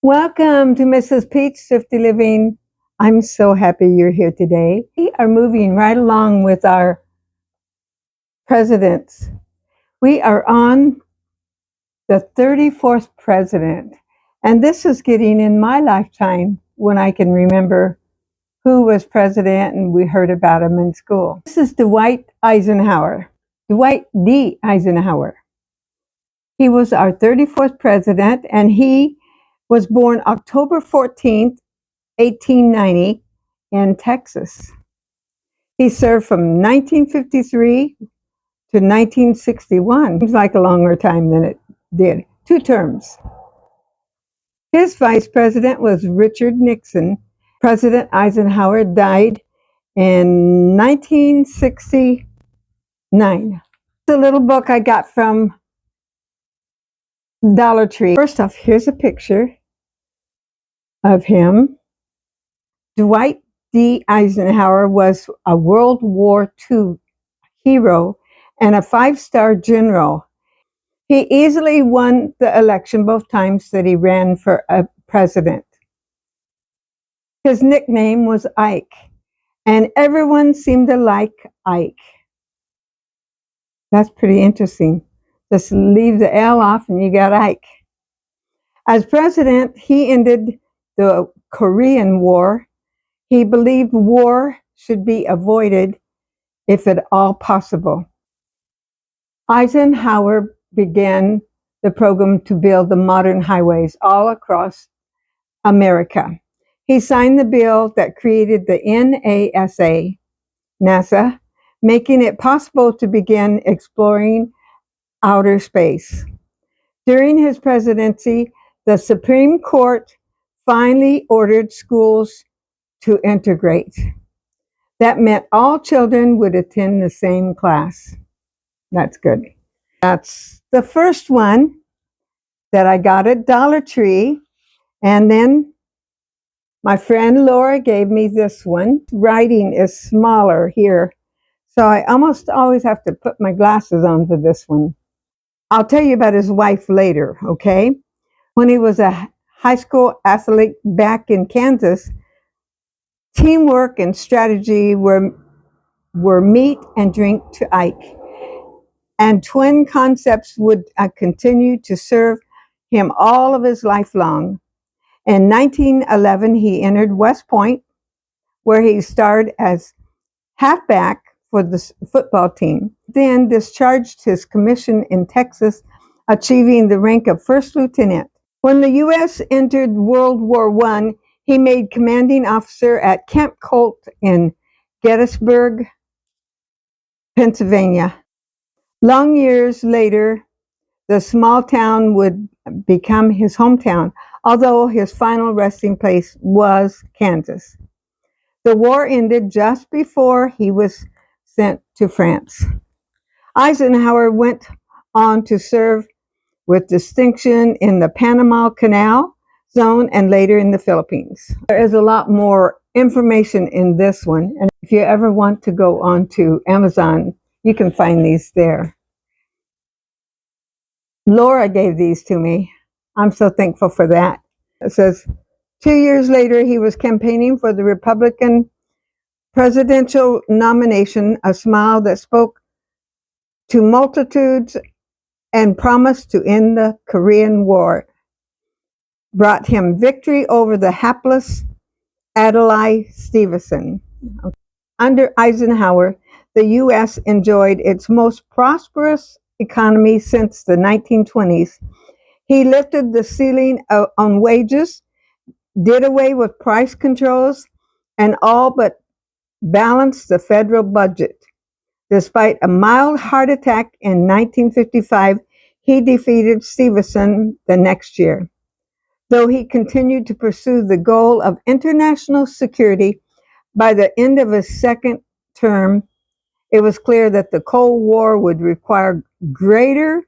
Welcome to Mrs. Peach Thrifty Living. I'm so happy you're here today. We are moving right along with our presidents. We are on the 34th president, and this is getting in my lifetime when I can remember who was president and we heard about him in school. This is Dwight Eisenhower, Dwight D. Eisenhower. He was our 34th president, and he was born October 14th, 1890 in Texas. He served from 1953 to 1961. Seems like a longer time than it did. 2 terms. His vice president was Richard Nixon. President Eisenhower died in 1969. It's a little book I got from Dollar Tree. First off, here's a picture of him. Dwight D. Eisenhower was a World War II hero and a 5-star general. He easily won the election both times that he ran for a president. His nickname was Ike, and everyone seemed to like Ike. That's pretty interesting. Just leave the L off and you got Ike. As president, he ended the Korean War. He believed war should be avoided if at all possible. Eisenhower began the program to build the modern highways all across America. He signed the bill that created the NASA, making it possible to begin exploring outer space. During his presidency, the Supreme Court finally ordered schools to integrate. That meant all children would attend the same class. That's good. That's the first one that I got at Dollar Tree. And then my friend Laura gave me this one. Writing is smaller here, so I almost always have to put my glasses on for this one. I'll tell you about his wife later, okay? When he was a high school athlete back in Kansas, teamwork and strategy were meat and drink to Ike. And twin concepts would continue to serve him all of his life long. In 1911, he entered West Point, where he starred as halfback for the football team. Then discharged his commission in Texas, achieving the rank of first lieutenant. When the U.S. entered World War I, he made commanding officer at Camp Colt in Gettysburg, Pennsylvania. Long years later, the small town would become his hometown, although his final resting place was Kansas. The war ended just before he was sent to France. Eisenhower went on to serve with distinction in the Panama Canal Zone and later in the Philippines. There is a lot more information in this one, and if you ever want to go on to Amazon, you can find these there. Laura gave these to me. I'm so thankful for that. It says, 2 years later, he was campaigning for the Republican presidential nomination, a smile that spoke to multitudes and promised to end the Korean War brought him victory over the hapless Adlai Stevenson. Under Eisenhower, the U.S. enjoyed its most prosperous economy since the 1920s. He lifted the ceiling on wages, did away with price controls, and all but balanced the federal budget. Despite a mild heart attack in 1955, he defeated Stevenson the next year. Though he continued to pursue the goal of international security, by the end of his second term, it was clear that the Cold War would require greater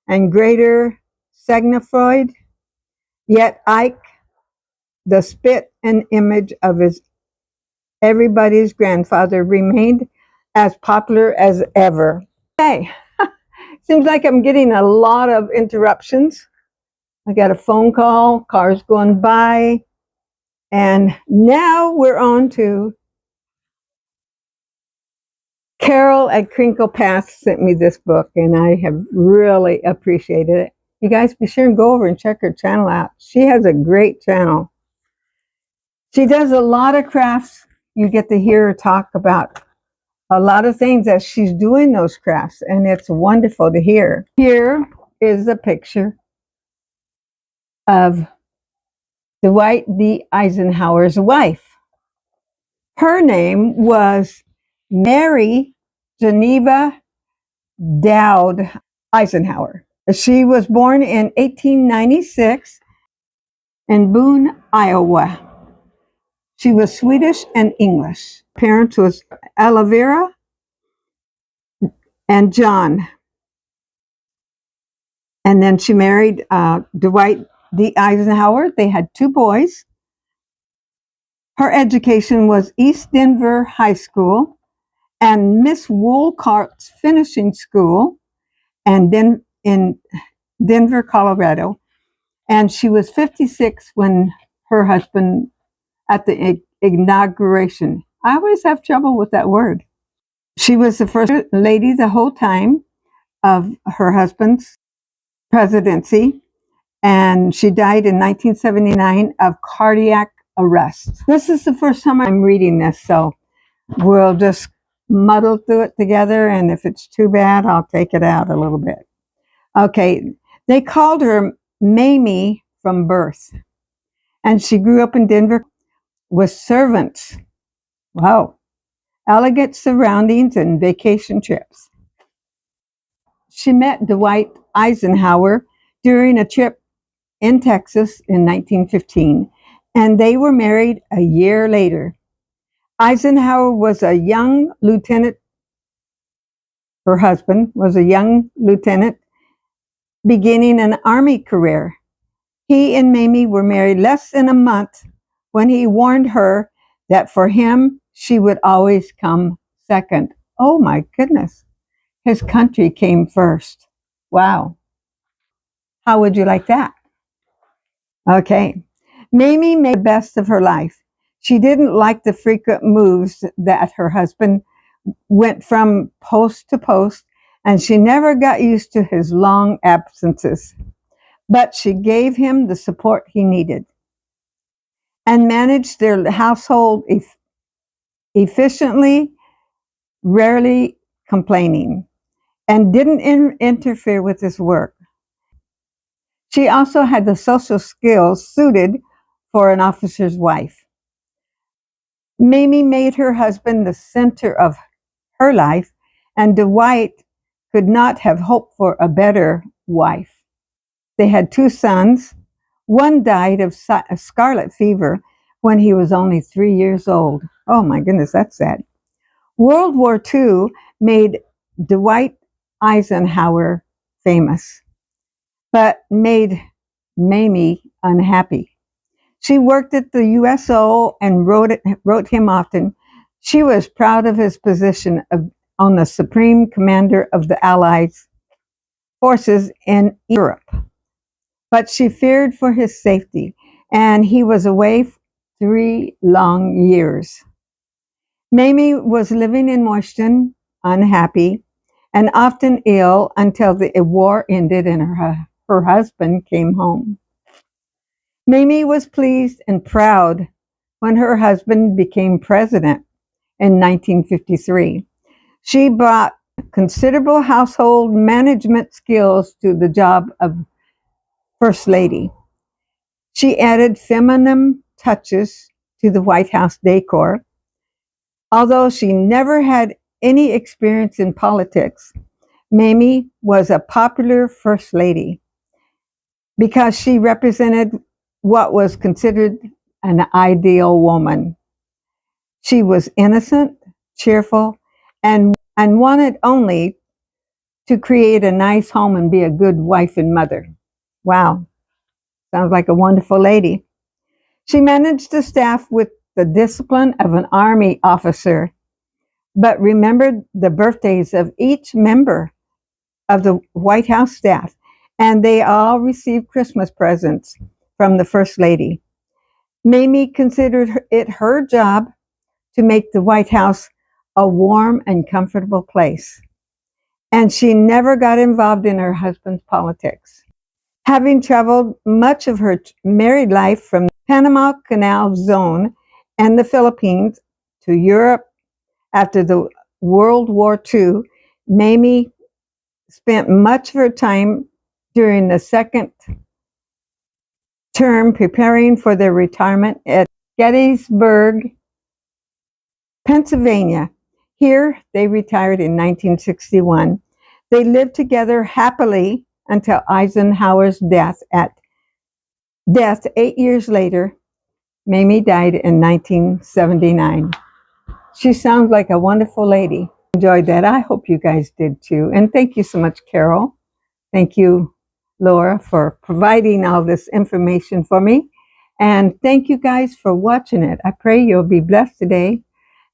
and greater signified. Yet Ike, the spit and image of everybody's grandfather, remained as popular as ever. Hey, seems like I'm getting a lot of interruptions. I got a phone call, cars going by, and now we're on to Carol at Crinkle Path sent me this book, and I have really appreciated it. You guys be sure and go over and check her channel out. She has a great channel. She does a lot of crafts. You get to hear her talk about a lot of things as she's doing those crafts, and it's wonderful to hear. Here is a picture of Dwight D. Eisenhower's wife. Her name was Mary Geneva Dowd Eisenhower. She was born in 1896 in Boone, Iowa. She was Swedish and English. Parents was Elvira and John. And then she married Dwight D. Eisenhower. They had 2 boys. Her education was East Denver High School and Miss Woolcart's Finishing School, and then in Denver, Colorado. And she was 56 when her husband, at the inauguration. I always have trouble with that word. She was the first lady the whole time of her husband's presidency, and she died in 1979 of cardiac arrest. This is the first time I'm reading this, so we'll just muddle through it together, and if it's too bad, I'll take it out a little bit. Okay, they called her Mamie from birth, and she grew up in Denver with servants. Wow. Elegant surroundings and vacation trips. She met Dwight Eisenhower during a trip in Texas in 1915, and they were married a year later. Eisenhower was a young lieutenant. Her husband was a young lieutenant beginning an Army career. He and Mamie were married less than a month when he warned her that for him, she would always come second. Oh my goodness. His country came first. Wow. How would you like that? Okay. Mamie made the best of her life. She didn't like the frequent moves that her husband went from post to post, and she never got used to his long absences. But she gave him the support he needed and managed their household efficiently, rarely complaining, and didn't interfere with his work. She also had the social skills suited for an officer's wife. Mamie made her husband the center of her life, and Dwight could not have hoped for a better wife. They had 2 sons. One died of scarlet fever when he was only 3 years old. Oh my goodness, that's sad. World War II made Dwight Eisenhower famous, but made Mamie unhappy. She worked at the USO and wrote him often. She was proud of his position on the Supreme Commander of the Allied forces in Europe, but she feared for his safety, and he was away 3 long years. Mamie was living in Washington, unhappy, and often ill until the war ended and her husband came home. Mamie was pleased and proud when her husband became president in 1953. She brought considerable household management skills to the job of First Lady. She added feminine touches to the White House decor. Although she never had any experience in politics, Mamie was a popular First Lady because she represented what was considered an ideal woman. She was innocent, cheerful, and wanted only to create a nice home and be a good wife and mother. Wow, sounds like a wonderful lady. She managed the staff with the discipline of an Army officer, but remembered the birthdays of each member of the White House staff and they all received Christmas presents from the First Lady. Mamie considered it her job to make the White House a warm and comfortable place, and she never got involved in her husband's politics. Having traveled much of her married life from the Panama Canal Zone and the Philippines to Europe after the World War II, Mamie spent much of her time during the second term preparing for their retirement at Gettysburg, Pennsylvania. Here, they retired in 1961. They lived together happily until Eisenhower's death. 8 years later, Mamie died in 1979. She sounds like a wonderful lady. Enjoyed that. I hope you guys did too. And thank you so much, Carol. Thank you, Laura, for providing all this information for me. And thank you guys for watching it. I pray you'll be blessed today.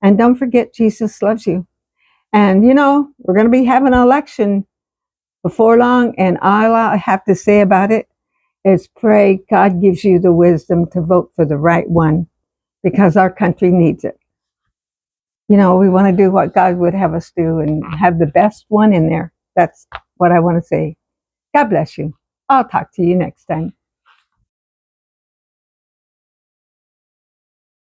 And don't forget, Jesus loves you. And you know, we're going to be having an election before long. And all I have to say about it is pray God gives you the wisdom to vote for the right one, because our country needs it. You know, we want to do what God would have us do and have the best one in there. That's what I want to say. God bless you. I'll talk to you next time.